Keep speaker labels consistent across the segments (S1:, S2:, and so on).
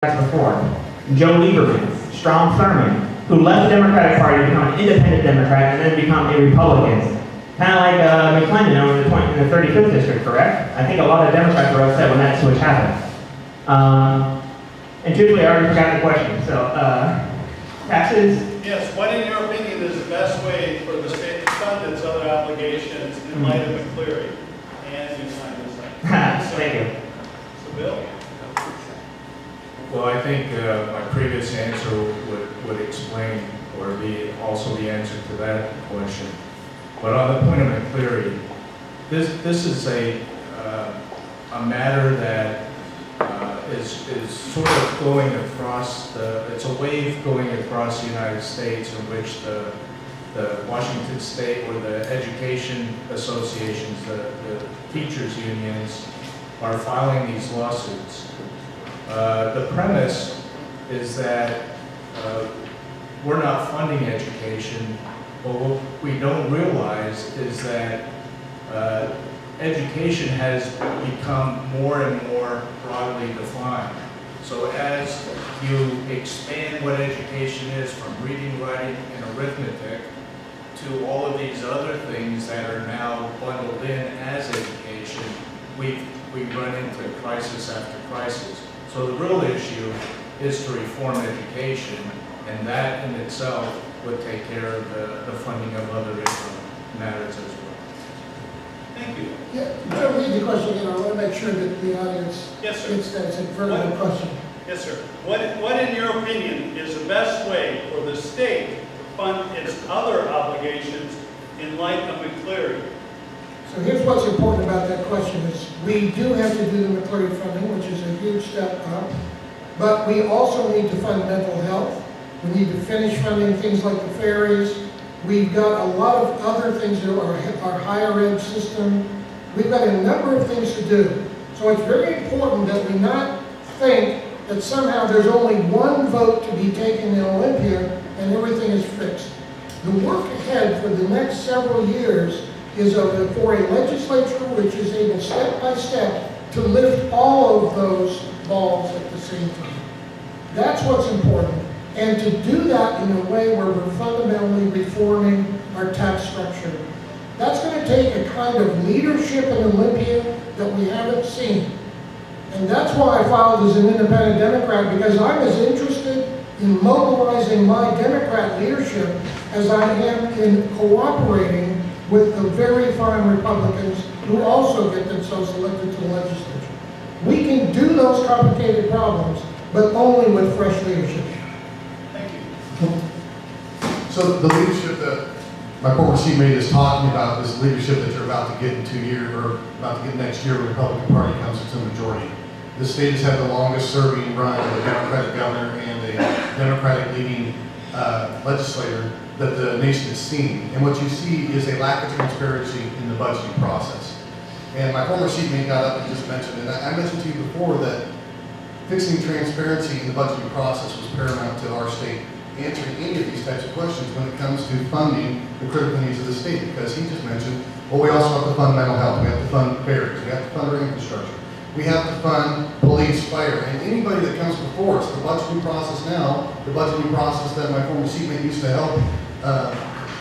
S1: before. Joe Lieberman, Strom Thurmond, who left the Democratic Party to become an independent Democrat and then become a Republican. Kind of like McClendon over in the 35th district, correct? I think a lot of Democrats were upset when that switch happened. And truthfully, I already forgot the question. So, taxes?
S2: Yes, what in your opinion is the best way for the state to fund its other obligations in light of McCleary? And you signed this up.
S1: Thank you.
S2: So, Bill?
S3: Well, I think my previous answer would explain or be also the answer to that question. But on the point of McCleary, this is a matter that is sort of going across it's a wave going across the United States in which the Washington State or the education associations, the teachers unions are filing these lawsuits. The premise is that we're not funding education, but what we don't realize is that education has become more and more broadly defined. So as you expand what education is from reading, writing, and arithmetic to all of these other things that are now bundled in as education, we run into crisis after crisis. So the real issue is to reform education, and that in itself would take care of the funding of other matters as well.
S2: Thank you.
S4: Yeah, you better read the question again. I want to make sure that the audience
S2: Yes, sir.
S4: gets that it's a vertical question.
S2: Yes, sir. What in your opinion is the best way for the state to fund its other obligations in light of McCleary?
S4: So here's what's important about that question is we do have to do the McCleary funding, which is a huge step up, but we also need to fund mental health. We need to finish funding things like the ferries. We've got a lot of other things that are our higher ed system. We've got a number of things to do. So it's very important that we not think that somehow there's only one vote to be taken in Olympia and everything is fixed. The work ahead for the next several years is for a legislature which is able step by step to lift all of those balls at the same time. That's what's important. And to do that in a way where we're fundamentally reforming our tax structure. That's going to take a kind of leadership in Olympia that we haven't seen. And that's why I filed as an independent Democrat, because I'm as interested in mobilizing my Democrat leadership as I am in cooperating with the very fine Republicans who also get themselves elected to the legislature. We can do those complicated problems, but only with fresh leadership.
S2: Thank you.
S5: So the leadership that my former seatmate is talking about, this leadership that you're about to get in 2 years, or about to get next year when the Republican Party comes into the majority. The state has had the longest serving run of a Democratic governor and a Democratic leading legislator that the nation has seen. And what you see is a lack of transparency in the budgeting process. And my former seatmate got up and just mentioned, and I mentioned to you before that fixing transparency in the budgeting process was paramount to our state answering any of these types of questions when it comes to funding the critical needs of the state, because he just mentioned, well, we also have to fund mental health, we have to fund ferries, we have to fund our infrastructure, we have to fund police, fire, and anybody that comes before us. The budgeting process now, the budgeting process that my former seatmate used to help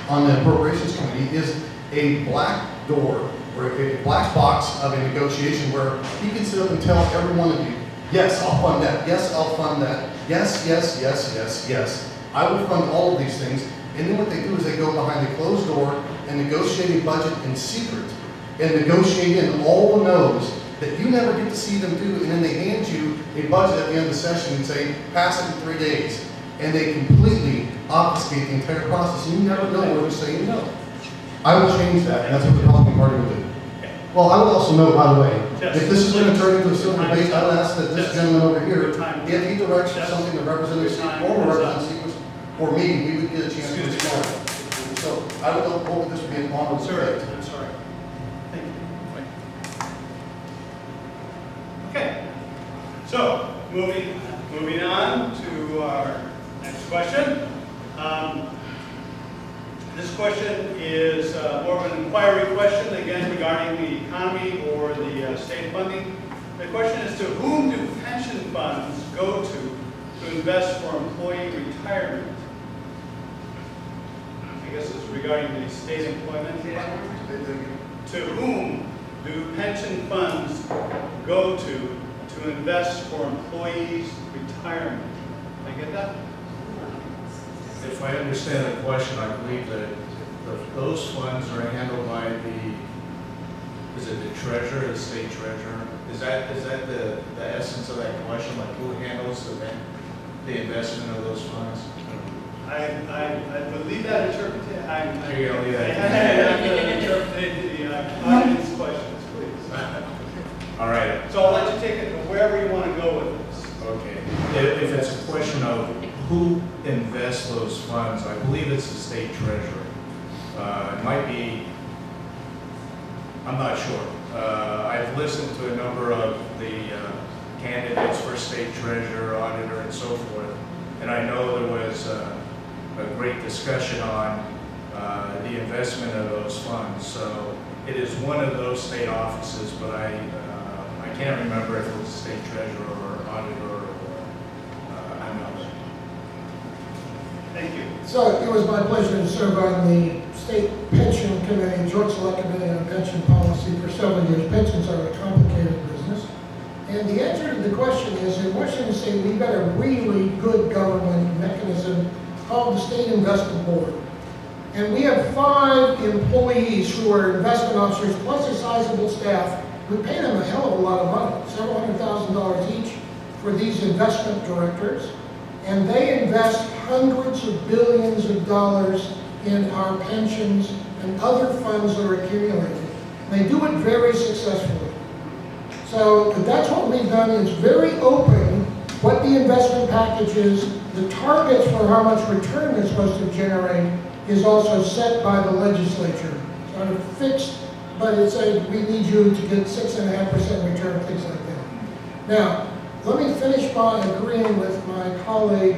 S5: on the appropriations committee is a black door, or a black box of a negotiation where he can sit up and tell every one of you, yes, I'll fund that, yes, I'll fund that, yes, yes, yes, yes, yes. I will fund all of these things, and then what they do is they go behind a closed door and negotiate a budget in secret, and negotiate in all the no's that you never get to see them do, and then they hand you a budget at the end of the session and say, pass it in 3 days, and they completely obfuscate the entire process, and you never know where to say no. I will change that, and that's what the Republican Party will do. Well, I would also note, by the way, if this is going to turn into a civil debate, I would ask that this gentleman over here, if he directs something to Representative Steve or me, we would get a chance to respond. So I would hope that this would be an honorable debate.
S2: I'm sorry. Thank you. Okay. So, moving on to our next question. This question is more of an inquiry question, again, regarding the economy or the state funding. The question is, to whom do pension funds go to invest for employee retirement. I guess it's regarding the state employment. To whom do pension funds go to invest for employees' retirement? Did I get that?
S3: If I understand the question, I believe that those funds are handled by is it the treasurer, the state treasurer? Is that the essence of that question, like who handles the investment of those funds?
S2: I believe that interpretation.
S3: Here you go, leave that.
S2: I'm going to interpret the audience questions, please.
S3: All right.
S2: So I'll let you take it wherever you want to go with this.
S3: Okay. If it's a question of who invests those funds, I believe it's the state treasurer. It might be, I'm not sure. I've listened to a number of the candidates for state treasurer, auditor, and so forth, and I know there was a great discussion on the investment of those funds. So it is one of those state offices, but I can't remember if it was state treasurer or auditor or another.
S2: Thank you.
S4: So it was my pleasure to serve on the State Pension Committee, Joint Select Committee on Pension Policy for several years. Pensions are a complicated business. And the answer to the question is, in Washington State, we've got a really good government mechanism called the State Investment Board. And we have 5 employees who are investment officers, plus a sizable staff. We pay them a hell of a lot of money, several $100,000 each for these investment directors. And they invest hundreds of billions of dollars in our pensions and other funds that are accumulated. And they do it very successfully. So that's what we've done. It's very open what the investment package is. The targets for how much return they're supposed to generate is also set by the legislature. It's not a fixed, but it's a, we need you to get 6.5% return, things like that. Now, let me finish by agreeing with my colleague,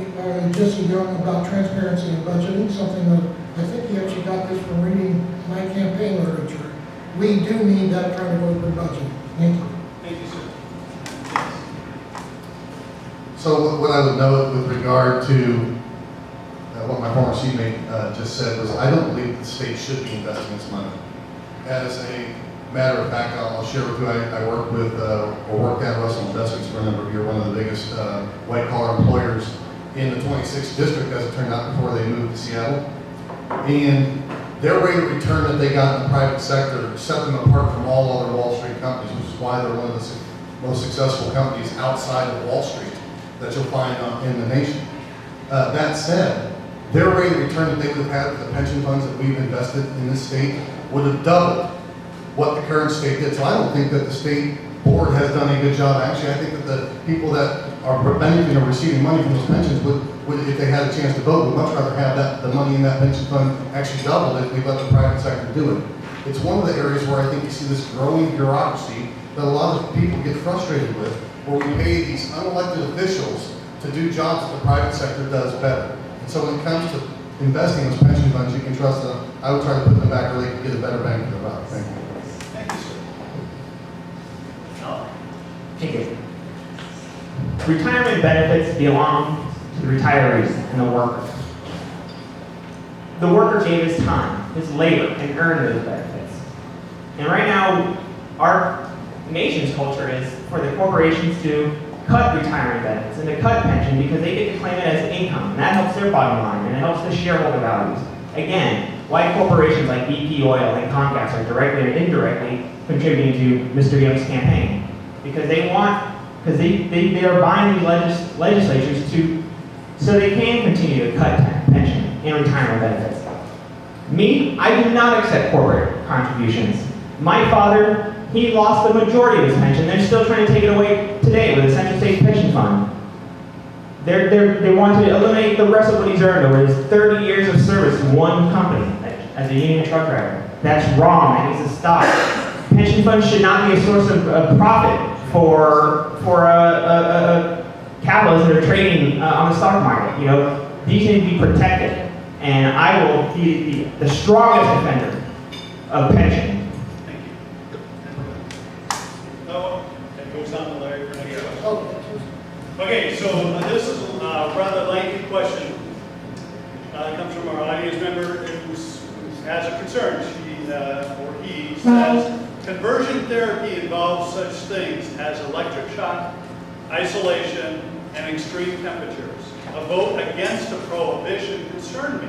S4: Jesse Young, about transparency in budgeting, something that I think he actually got this from reading my campaign literature. We do need that kind of open budgeting. Thank you.
S2: Thank you, sir.
S5: So what I would note with regard to what my former seatmate just said was, I don't believe the state should be investing its money. As a matter of fact, I'll share with you, I worked with, or worked at Russell Investments for a number of years, one of the biggest white-collar employers in the 26th district, as it turned out, before they moved to Seattle. And their rate of return that they got in the private sector set them apart from all other Wall Street companies, which is why they're one of the most successful companies outside of Wall Street that you'll find in the nation. That said, their rate of return that they would have had with the pension funds that we've invested in this state would have doubled what the current state did. So I don't think that the state board has done a good job. Actually, I think that the people that are benefiting or receiving money from those pensions would, if they had a chance to vote, would much rather have the money in that pension fund actually doubled if we let the private sector do it. It's one of the areas where I think you see this growing bureaucracy that a lot of people get frustrated with, where we pay these unelected officials to do jobs that the private sector does better. And so when it comes to investing in those pension funds, you can trust them. I would try to put them back where they can get a better bang for their buck. Thank you.
S2: Thank you, sir. No?
S1: Thank you. Retirement benefits belong to the retirees and the workers. The worker gave his time, his labor, and earned those benefits. And right now, our nation's culture is for the corporations to cut retirement benefits and to cut pension because they get to claim it as income, and that helps their bottom line, and it helps the shareholder values. Again, white corporations like BP Oil and Comcast are directly or indirectly contributing to Mr. Young's campaign because they are buying these legislatures so they can continue to cut pension and retirement benefits. Me, I do not accept corporate contributions. My father, he lost the majority of his pension. They're still trying to take it away today with the Central States Pension Fund. They want to eliminate the rest of what he's earned over his 30 years of service in one company as a union truck driver. That's wrong. That needs to stop. Pension funds should not be a source of profit for capitalists that are trading on the stock market. You know, these need to be protected. And I will be the strongest defender of pension.
S2: Thank you. No, it goes on to Larry for next question.
S4: Oh,
S2: Okay, so this is A rather lengthy question comes from our audience member who has a concern. She or he says, conversion therapy involves such things as electric shock, isolation, and extreme temperatures. A vote against the prohibition concerned me.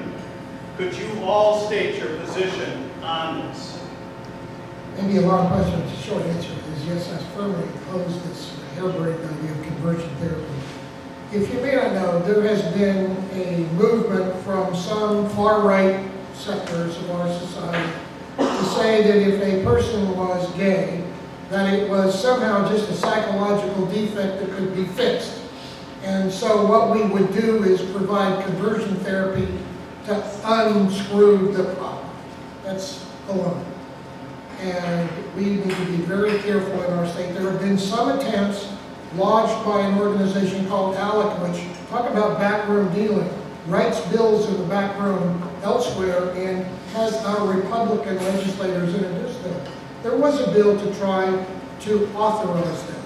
S2: Could you all state your position on this?
S4: Maybe a long question, but the short answer is yes, I firmly oppose this harebrained idea of conversion therapy. If you may not know, there has been a movement from some far-right sectors of our society to say that if a person was gay, that it was somehow just a psychological defect that could be fixed. And so what we would do is provide conversion therapy to unscrew the problem. That's alone. And we need to be very careful in our state. There have been some attempts lodged by an organization called ALEC, which talk about backroom dealing, writes bills in the back room elsewhere, and has our Republican legislators introduce them. There was a bill to try to authorize that.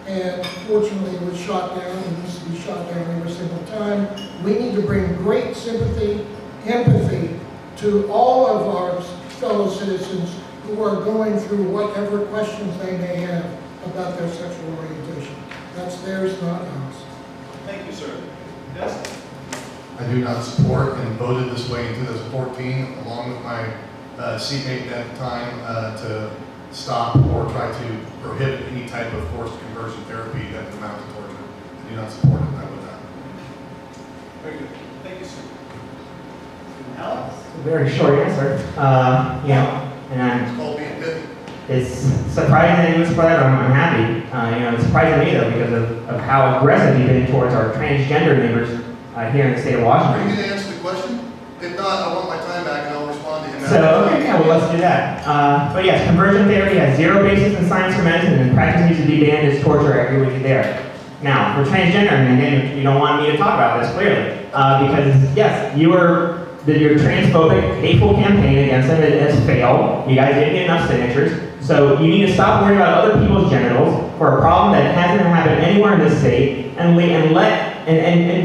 S4: And fortunately, it was shot down. It needs to be shot down every single time. We need to bring great sympathy, empathy to all of our fellow citizens who are going through whatever questions they may have about their sexual orientation. That's theirs, not ours.
S2: Thank you, sir. Yes?
S5: I do not support and voted this way in 2014, along with my seatmate at the time, to stop or try to prohibit any type of forced conversion therapy that would amount to torture. I do not support it, and I would not.
S2: Very good. Thank you, sir. Alex?
S1: A very short answer. You know, and
S5: It's called being pithy.
S1: it's surprising that he was for that, but I'm happy. You know, it's surprising to me though because of how aggressive he's been towards our transgender neighbors here in the state of
S5: Are you
S1: Washington.
S5: going to answer the question? If not, I want my time back and I'll respond to him.
S1: So, okay, yeah, well, let's do that. But yes, conversion therapy has zero basis in science or medicine, and practice needs to be banned as torture. I agree with you there. Now, for transgender, and again, you don't want me to talk about this clearly, because yes, you're transphobic, hateful campaign against them has failed. You guys didn't get enough signatures. So you need to stop worrying about other people's genitals for a problem that hasn't happened anywhere in this state, and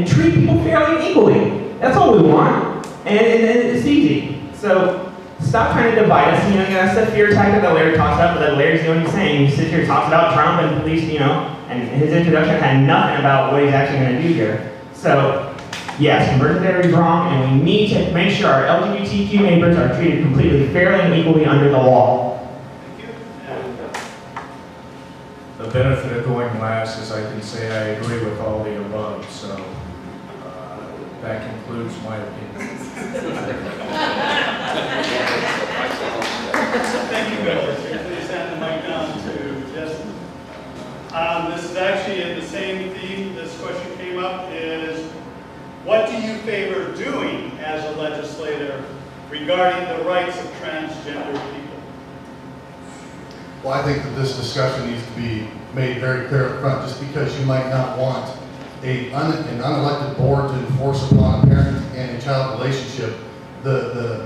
S1: treat people fairly and equally. That's all we want, and it's easy. So stop trying to divide us. You know, that's the fear tactic that Larry talks about, but that Larry's doing the same. He sits here, talks about Trump and police, you know, and his introduction had nothing about what he's actually going to do here. So yes, conversion therapy is wrong, and we need to make sure our LGBTQ neighbors are treated completely fairly and equally under the law.
S2: Thank you. And
S3: The benefit of going last is I can say I agree with all the above, so that concludes my opinion.
S2: thank you, Bill. Please hand the mic down to Justin. This is actually in the same theme. This question came up is, what do you favor doing as a legislator regarding the rights of transgender people?
S5: Well, I think that this discussion needs to be made very clear up front. Just because you might not want an unelected board to enforce upon a parent and a child relationship, the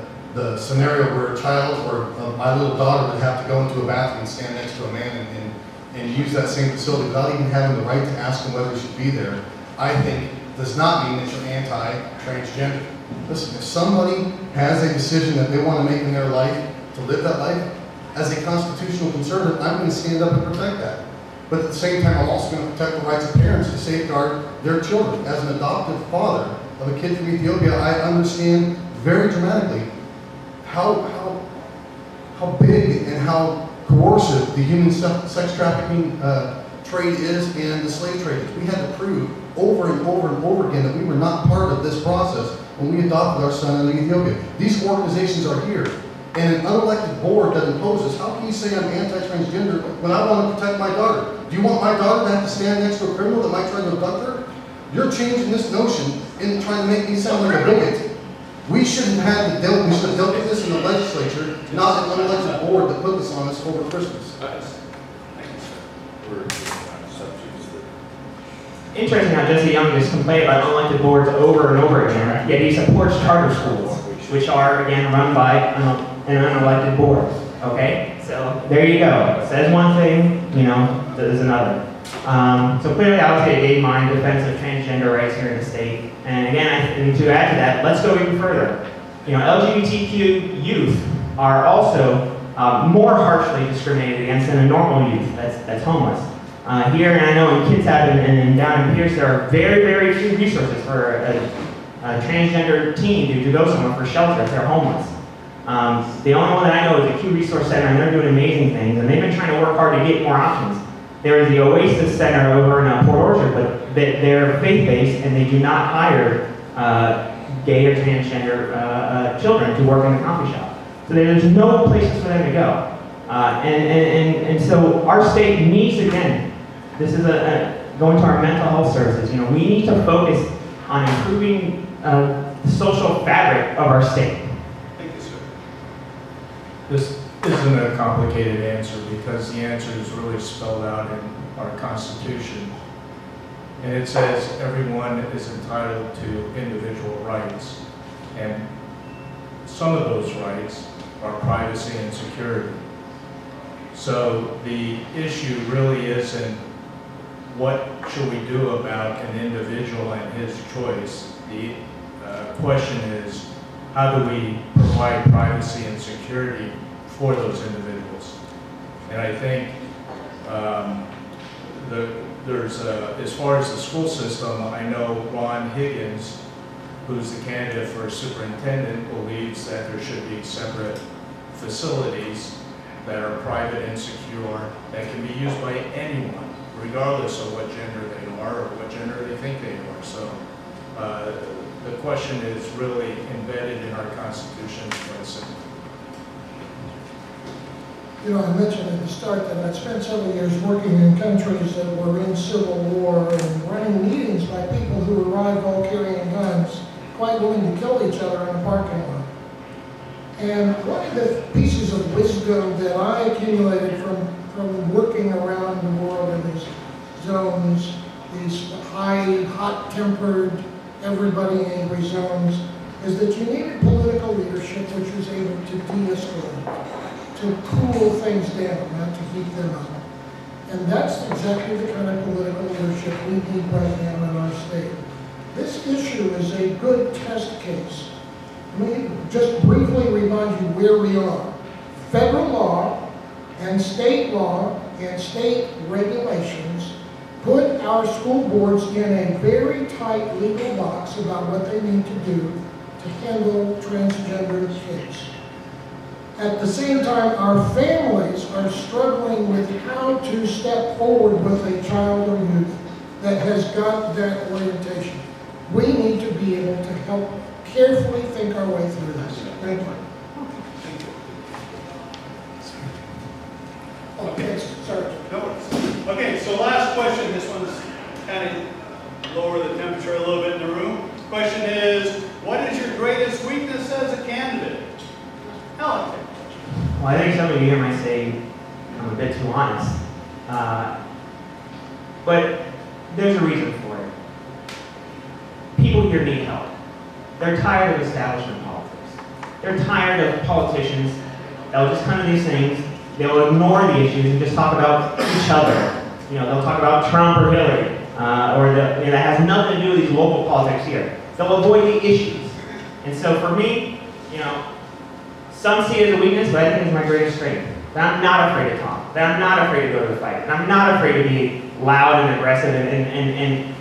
S5: scenario where a child or my little daughter would have to go into a bathroom and stand next to a man and use that same facility without even having the right to ask him whether he should be there, I think does not mean that you're anti-transgender. Listen, if somebody has a decision that they want to make in their life to live that life, as a constitutional conservative, I'm going to stand up and protect that. But at the same time, I'm also going to protect the rights of parents to safeguard their children. As an adopted father of a kid from Ethiopia, I understand very dramatically how big and how coercive the human sex trafficking trade is and the slave trade is. We had to prove over and over and over again that we were not part of this process when we adopted our son in Ethiopia. These organizations are here. And an unelected board that imposes, how can you say I'm anti-transgender when I want to protect my daughter? Do you want my daughter to have to stand next to a criminal that might try to abduct her? You're changing this notion and trying to make me sound like a bigot. We shouldn't have dealt with this in the legislature, not an unelected board that put this on us over Christmas.
S1: Interesting how Jesse Young just complained about unelected boards over and over again, yet he supports charter schools, which are, again, run by an unelected board. Okay? So, there you go. Says one thing, you know, does another. So clearly, obviously, I gave mine defense of transgender rights here in the state. And again, and to add to that, let's go even further. LGBTQ youth are also more harshly discriminated against than a normal youth that's homeless. Here, and I know in Kids Hub and down in Pierce, there are very, very few resources for a transgender teen to go somewhere for shelter if they're homeless. The only one that I know is the Q Resource Center, and they're doing amazing things, and they've been trying to work hard to get more options. There is the Oasis Center over in Port Orchard, but they're faith-based, and they do not hire gay or transgender children to work in the coffee shop. So there's no places for them to go. And so our state needs, again, this is going to our mental health services. We need to focus on improving the social fabric of our state.
S2: Thank you, sir.
S3: This isn't a complicated answer because the answer is really spelled out in our Constitution. And it says everyone is entitled to individual rights. And some of those rights are privacy and security. So the issue really isn't what should we do about an individual and his choice. The question is, how do we provide privacy and security for those individuals? And I think as far as the school system, I know Ron Higgins, who's the candidate for superintendent, believes that there should be separate facilities that are private and secure that can be used by anyone, regardless of what gender they are or what gender they think they are. So the question is really embedded in our Constitution.
S4: I mentioned at the start that I spent several years working in countries that were in civil war and running meetings by people who arrived all carrying guns, quite willing to kill each other in a parking lot. And one of the pieces of wisdom that I accumulated from working around the world in these zones, these high, hot-tempered, everybody angry zones, is that you needed political leadership which was able to de-escalate, to cool things down, not to heat them up. And that's exactly the kind of political leadership we need right now in our state. This issue is a good test case. Let me just briefly remind you where we are. Federal law and state regulations put our school boards in a very tight legal box about what they need to do to handle transgender kids. At the same time, our families are struggling with how to step forward with a child or youth that has got that orientation. We need to be able to help carefully think our way through this. Thank you. Okay, sorry.
S2: No worries. Okay, so last question. This one's kind of lower the temperature a little bit in the room. Question is, what is your greatest weakness as a candidate? Helen.
S1: Well, I think some of you here might say I'm a bit too honest. But there's a reason for it. People here need help. They're tired of establishment politics. They're tired of politicians that'll just come to these things, they'll ignore the issues and just talk about each other. They'll talk about Trump or Hillary, that has nothing to do with these local politics here. They'll avoid the issues. And so for me, some see it as a weakness, but I think it's my greatest strength. That I'm not afraid to talk. That I'm not afraid to go to the fight. And I'm not afraid to be loud and aggressive and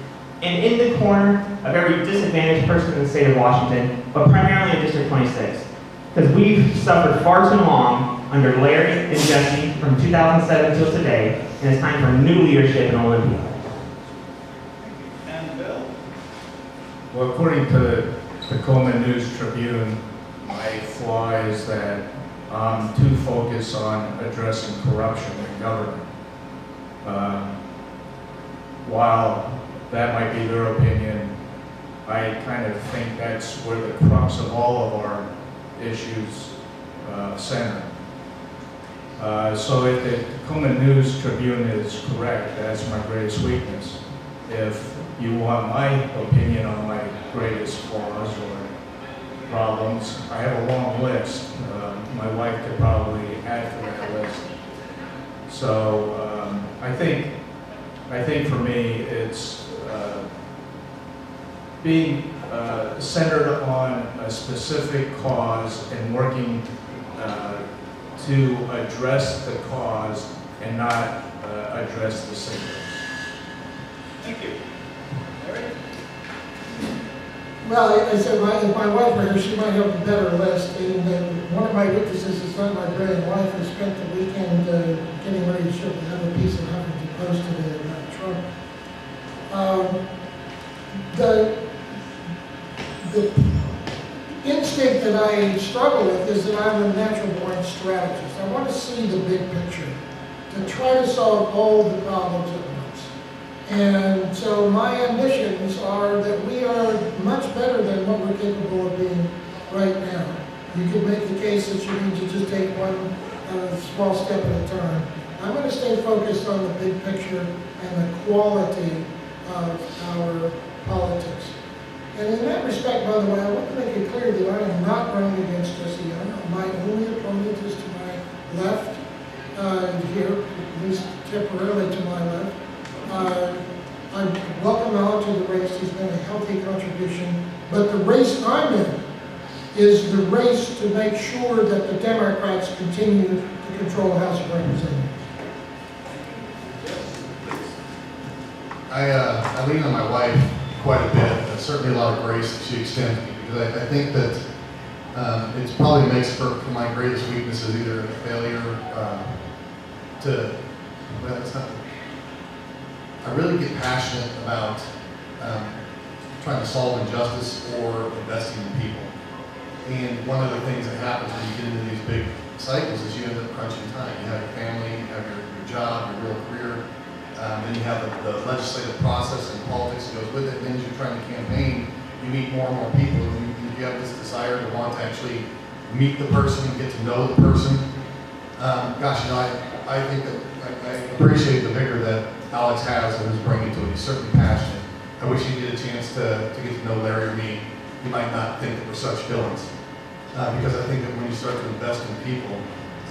S1: in the corner of every disadvantaged person in the state of Washington, but primarily in District 26. Because we've suffered far too long under Larry and Jesse from 2007 till today, and it's time for new leadership in Olympia.
S2: And Bill.
S3: Well, according to the Tacoma News Tribune, my flaw is that I'm too focused on addressing corruption in government. While that might be their opinion, I kind of think that's where the crux of all of our issues center. So if the Tacoma News Tribune is correct, that's my greatest weakness. If you want my opinion on my greatest flaws or problems, I have a long list. My wife could probably add to that list. So I think I think for me, it's being centered on a specific cause and working to address the cause and not address the symptoms.
S2: Thank you. Larry?
S4: Well, I said, if my wife were here, she might have a better list. And one of my witnesses is not my brilliant wife who spent the weekend getting ready to ship another piece of Huffington Post to the trunk. The instinct that I struggle with is that I'm a natural-born strategist. I want to see the big picture, to try to solve all the problems at once. And so my ambitions are that we are much better than what we're capable of being right now. You could make the case that you need to just take one small step at a time. I'm going to stay focused on the big picture and the quality of our politics. And in that respect, by the way, I want to make it clear that I am not running against Jesse Young. My only opponent is to my left here, at least temporarily to my left. I welcome Al to the race. He's been a healthy contribution. But the race I'm in is the race to make sure that the Democrats continue to control the House of Representatives.
S5: I lean on my wife quite a bit. Certainly a lot of grace that she extends me, because I think that it probably makes for my greatest weaknesses either a failure well, it's not. I really get passionate about trying to solve injustice or investing in people. And one of the things that happens when you get into these big cycles is you end up crunching time. You have your family, you have your job, your real career, then you have the legislative process and politics that goes with it. And then as you're trying to campaign, you meet more and more people, and you have this desire to want to actually meet the person, get to know the person. I think that I appreciate the vigor that Alex has and is bringing to it. He's certainly passionate. I wish he'd get a chance to get to know Larry or me. You might not think that we're such villains, because I think that when you start to invest in people,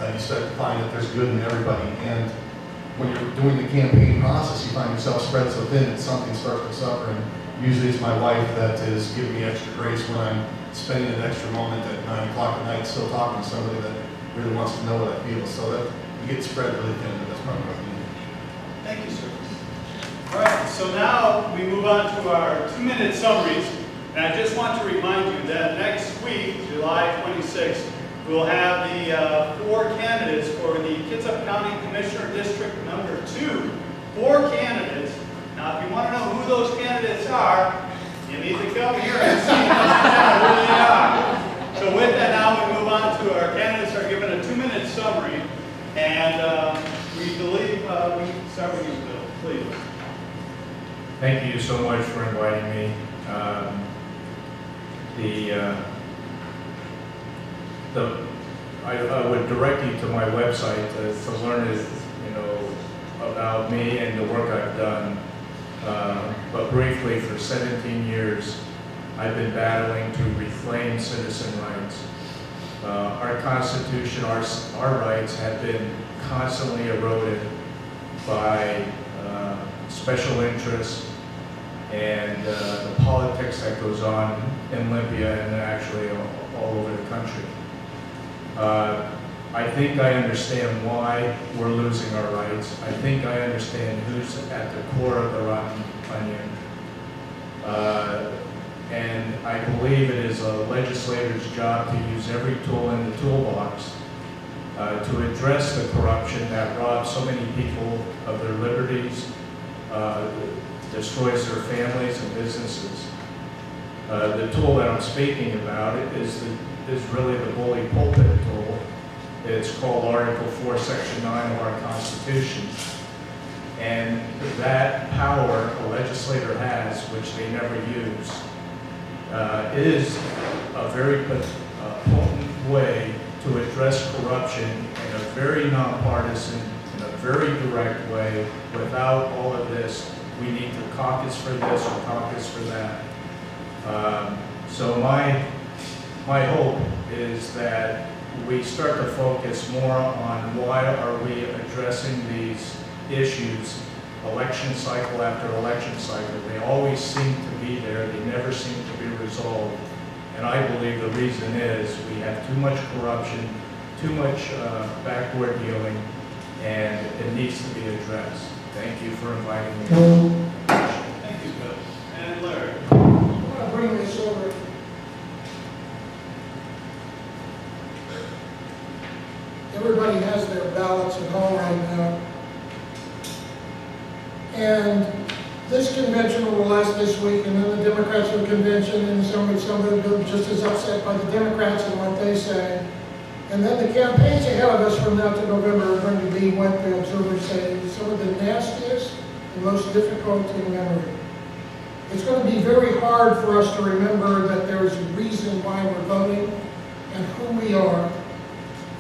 S5: you start to find that there's good in everybody. And when you're doing the campaign process, you find yourself spread so thin that something starts to suffer. And usually it's my wife that is giving me extra grace when I'm spending an extra moment at 9 o'clock at night still talking to somebody that really wants to know what I feel. So that you get spread really thin, but that's probably what I need.
S2: Thank you, sir. All right, so now we move on to our 2-minute summaries. And I just want to remind you that next week, July 26th, we'll have the 4 candidates for the Kitsap County Commissioner District number 2. 4 candidates. Now, if you want to know who those candidates are, you need to come here and see who they are. So with that, now we move on to our candidates are given a 2-minute summary. And we believe we start with you, Bill, please.
S3: Thank you so much for inviting me. I would direct you to my website to learn, about me and the work I've done. But briefly, for 17 years, I've been battling to reclaim citizen rights. Our Constitution, our rights have been constantly eroded by special interests and the politics that goes on in Olympia and actually all over the country. I think I understand why we're losing our rights. I think I understand who's at the core of the rotten onion. And I believe it is a legislator's job to use every tool in the toolbox to address the corruption that robs so many people of their liberties, destroys their families and businesses. The tool that I'm speaking about is really the bully pulpit tool. It's called Article 4, Section 9 of our Constitution. And that power a legislator has, which they never use, is a very potent way to address corruption in a very nonpartisan, in a very direct way. Without all of this, we need to caucus for this or caucus for that. So my hope is that we start to focus more on why are we addressing these issues election cycle after election cycle. They always seem to be there, they never seem to be resolved. And I believe the reason is we have too much corruption, too much backward dealing, and it needs to be addressed. Thank you for inviting me.
S2: Thank you, Bill. And Larry.
S4: I want to bring this over. Everybody has their ballots at home right now. And this convention will last this week, and then the Democrats have a convention, and some of them are just as upset by the Democrats and what they say. And then the campaigns ahead of us from now to November are going to be what the observers say, some of the nastiest and most difficult in memory. It's going to be very hard for us to remember that there is a reason why we're voting and who we are.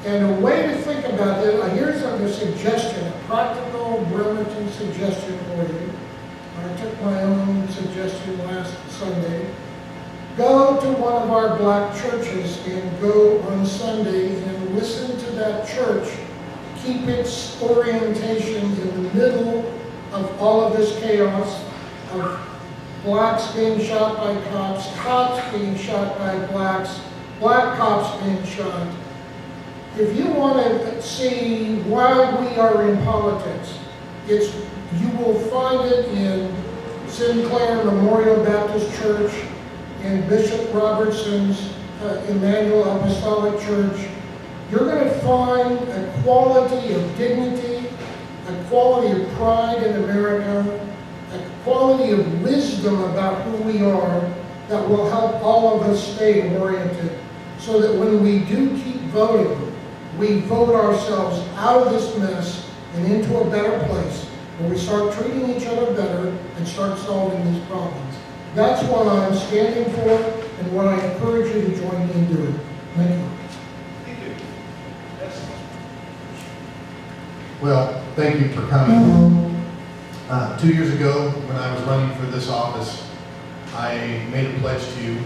S4: And a way to think about it, here's a suggestion, a practical Bremerton suggestion for you. I took my own suggestion last Sunday. Go to one of our black churches and go on Sunday and listen to that church. Keep its orientation in the middle of all of this chaos of blacks being shot by cops, cops being shot by blacks, black cops being shot. If you want to see why we are in politics, you will find it in Sinclair Memorial Baptist Church, in Bishop Robertson's Emmanuel Apostolic Church. You're going to find a quality of dignity, a quality of pride in America, a quality of wisdom about who we are that will help all of us stay oriented, so that when we do keep voting, we vote ourselves out of this mess and into a better place, where we start treating each other better and start solving these problems. That's what I'm standing for and what I encourage you to join me in doing. Thank you.
S2: Thank you. Yes.
S5: Well, thank you for coming. 2 years ago, when I was running for this office, I made a pledge to you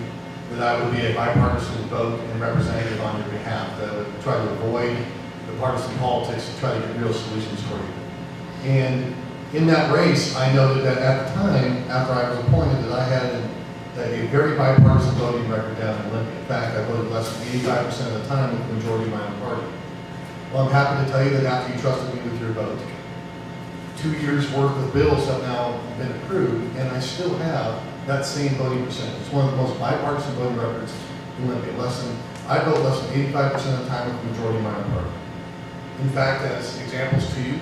S5: that I would be a bipartisan vote and representative on your behalf, that I would try to avoid the partisan politics and try to get real solutions for you. And in that race, I noted that at the time, after I was appointed, that I had a very bipartisan voting record down in Olympia. In fact, I voted less than 85% of the time with the majority of my own party. Well, I'm happy to tell you that after you trusted me with your vote, 2 years worth of bills have now been approved, and I still have that same voting percentage. It's one of the most bipartisan voting records in Olympia. I vote less than 85% of the time with the majority of my own party. In fact, as examples to you,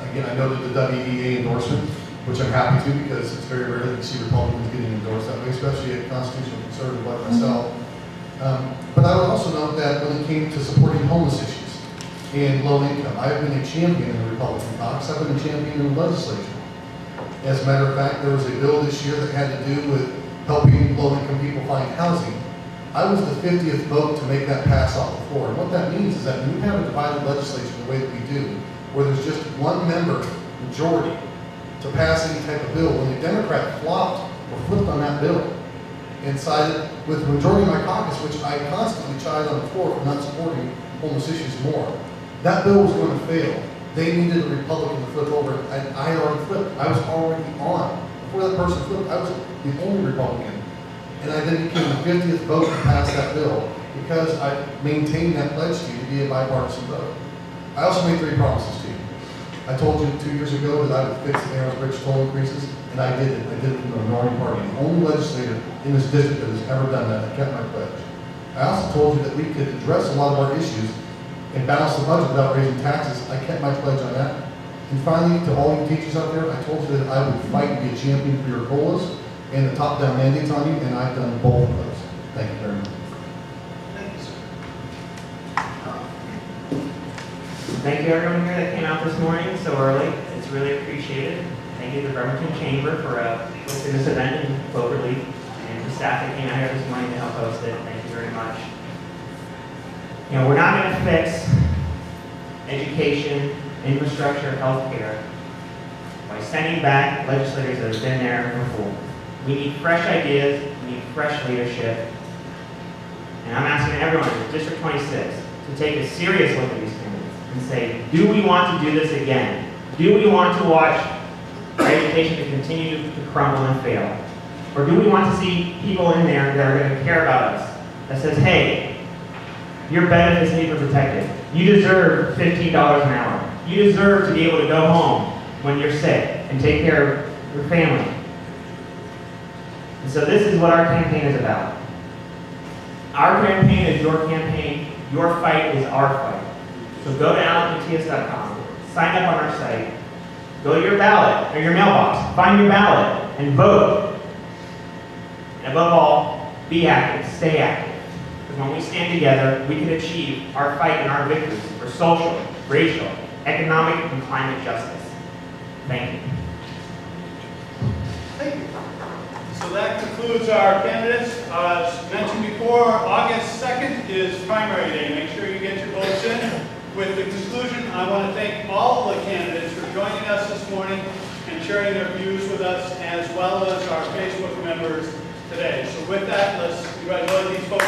S5: again, I noted the WEA endorsement, which I'm happy to, because it's very rare that you see Republicans getting endorsed that way, especially a constitutional conservative like myself. But I would also note that when it came to supporting homeless issues and low income, I have been a champion in the Republican caucus. I've been a champion in the legislature. As a matter of fact, there was a bill this year that had to do with helping low-income people find housing. I was the 50th vote to make that pass off the floor. And what that means is that when you have a divided legislature the way that we do, where there's just one member majority to pass any type of bill, when the Democrat flopped or flipped on that bill and sided with the majority of my caucus, which I constantly chided on the floor for not supporting homeless issues more, that bill was going to fail. They needed a Republican to flip over, and I had already flipped. I was already on. Before that person flipped, I was the only Republican. And I then became the 50th vote to pass that bill because I maintained that pledge to you to be a bipartisan vote. I also made 3 promises to you. I told you 2 years ago that I would fix the Narrows Bridge toll increases, and I did it. I did it in the minority party. The only legislator in this district that has ever done that. I kept my pledge. I also told you that we could address a lot of our issues and balance the budget without raising taxes. I kept my pledge on that. And finally, to all you teachers out there, I told you that I would fight and be a champion for your COLAs and the top-down mandates on you, and I've done both of those. Thank you very much.
S2: Thank you, sir.
S1: Thank you everyone here that came out this morning so early. It's really appreciated. Thank you to the Bremerton Chamber for hosting this event in Cloverleaf, and the staff that came out here this morning to help host it. Thank you very much. You know, we're not going to fix education, infrastructure, healthcare by sending back legislators that have been there before. We need fresh ideas, we need fresh leadership. And I'm asking everyone in District 26 to take a serious look at these candidates and say, do we want to do this again? Do we want to watch our education to continue to crumble and fail? Or do we want to see people in there that are going to care about us, that says, hey, your benefits need to be protected. You deserve $15 an hour. You deserve to be able to go home when you're sick and take care of your family. And so this is what our campaign is about. Our campaign is your campaign. Your fight is our fight. So go to alanmatias.com, sign up on our site, go to your ballot or your mailbox, find your ballot, and vote. And above all, be active, stay active. Because when we stand together, we can achieve our fight and our victories for social, racial, economic, and climate justice. Thank you.
S2: Thank you. So that concludes our candidates. As mentioned before, August 2nd is primary day. Make sure you get your votes in. With the conclusion, I want to thank all the candidates for joining us this morning and sharing their views with us, as well as our Facebook members today. So with that, let's congratulate these folks.